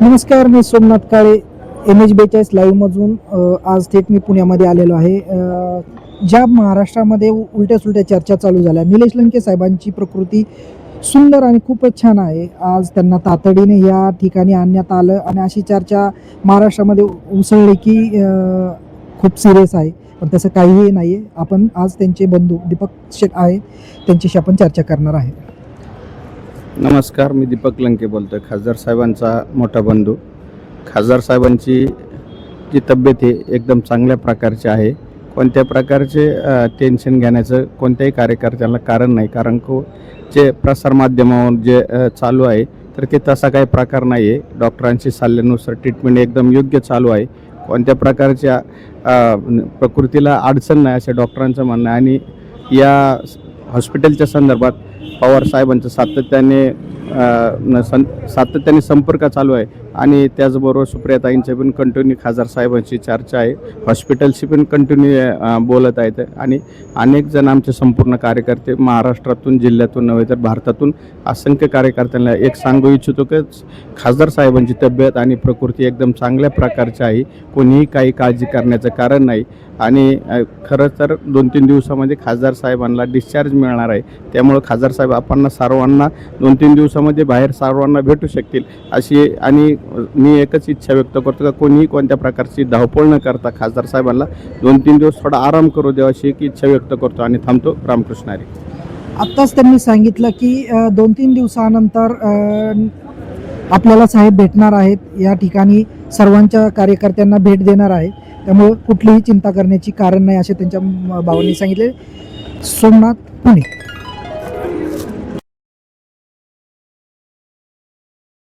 नमस्कार, मी सोमनाथ काळे MH42 लाईव्हमधून आज थेट मी पुण्यामध्ये आलेलो आहे. ज्या महाराष्ट्रामध्ये उलट्या सुलट्या चर्चा चालू झाल्या, निलेश लंके साहेबांची प्रकृती सुंदर आणि खूपच छान आहे. आज त्यांना तातडीने या ठिकाणी आणण्यात आलं आणि अशी चर्चा महाराष्ट्रामध्ये उसळली की खूप सिरियस आहे, पण तसं काहीही नाही आहे. आपण आज त्यांचे बंधू दीपक शेठ आहे, त्यांच्याशी आपण चर्चा करणार आहे. नमस्कार, मी दीपक लंके बोलतो आहे, खासदार साहेबांचा मोठा बंधू. खासदार साहेबांची जी तब्येत आहे एकदम चांगल्या प्रकारची आहे. कोणत्या प्रकारचे टेन्शन घेण्याचं कोणत्याही कार्यकर्त्याला कारण नाही, कारण जे प्रसारमाध्यमावर जे चालू आहे तर ते तसा काही प्रकार नाही आहे. डॉक्टरांची सल्ल्यानुसार ट्रीटमेंट एकदम योग्य चालू आहे. कोणत्या प्रकारच्या प्रकृतीला अडचण नाही असं डॉक्टरांचं म्हणणं आहे. आणि या हॉस्पिटलच्या संदर्भात पवार साहेबांचं सातत्याने संपर्क चालू आहे आणि त्याचबरोबर सुप्रियाताईंचे पण कंटिन्यू खासदार साहेबांची चर्चा आहे. हॉस्पिटलशी पण कंटिन्यू बोलत आहेत आणि अनेक जण आमचे संपूर्ण कार्यकर्ते महाराष्ट्रातून, जिल्ह्यातून नव्हे तर भारतातून असंख्य कार्यकर्त्यांना एक सांगू इच्छितो की खासदार साहेबांची तब्येत आणि प्रकृती एकदम चांगल्या प्रकारची आहे. कोणीही काही काळजी करण्याचं कारण नाही आणि खरं तर 2-3 दिवसामध्ये खासदार साहेबांना डिस्चार्ज मिळणार आहे. त्यामुळं खासदार साहेब आपण सर्वांना 2-3 दिवसामध्ये बाहेर सर्वांना भेटू शकतील अशी, आणि मी एकच इच्छा व्यक्त करतो का कोणीही कोणत्या प्रकारची धावपळ न करता खासदार साहेबांना 2-3 दिवस थोडा आराम करू द्यावा अशी एक इच्छा व्यक्त करतो आणि थांबतो. रामकृष्ण हरी. आत्ताच त्यांनी सांगितलं की 2-3 दिवसानंतर आपल्याला साहेब भेटणार आहेत. या ठिकाणी सर्वांच्या कार्यकर्त्यांना भेट देणार आहे, त्यामुळे कुठलीही चिंता करण्याची कारण नाही असे त्यांच्या भावांनी सांगितले. सोमनाथ, पुणे.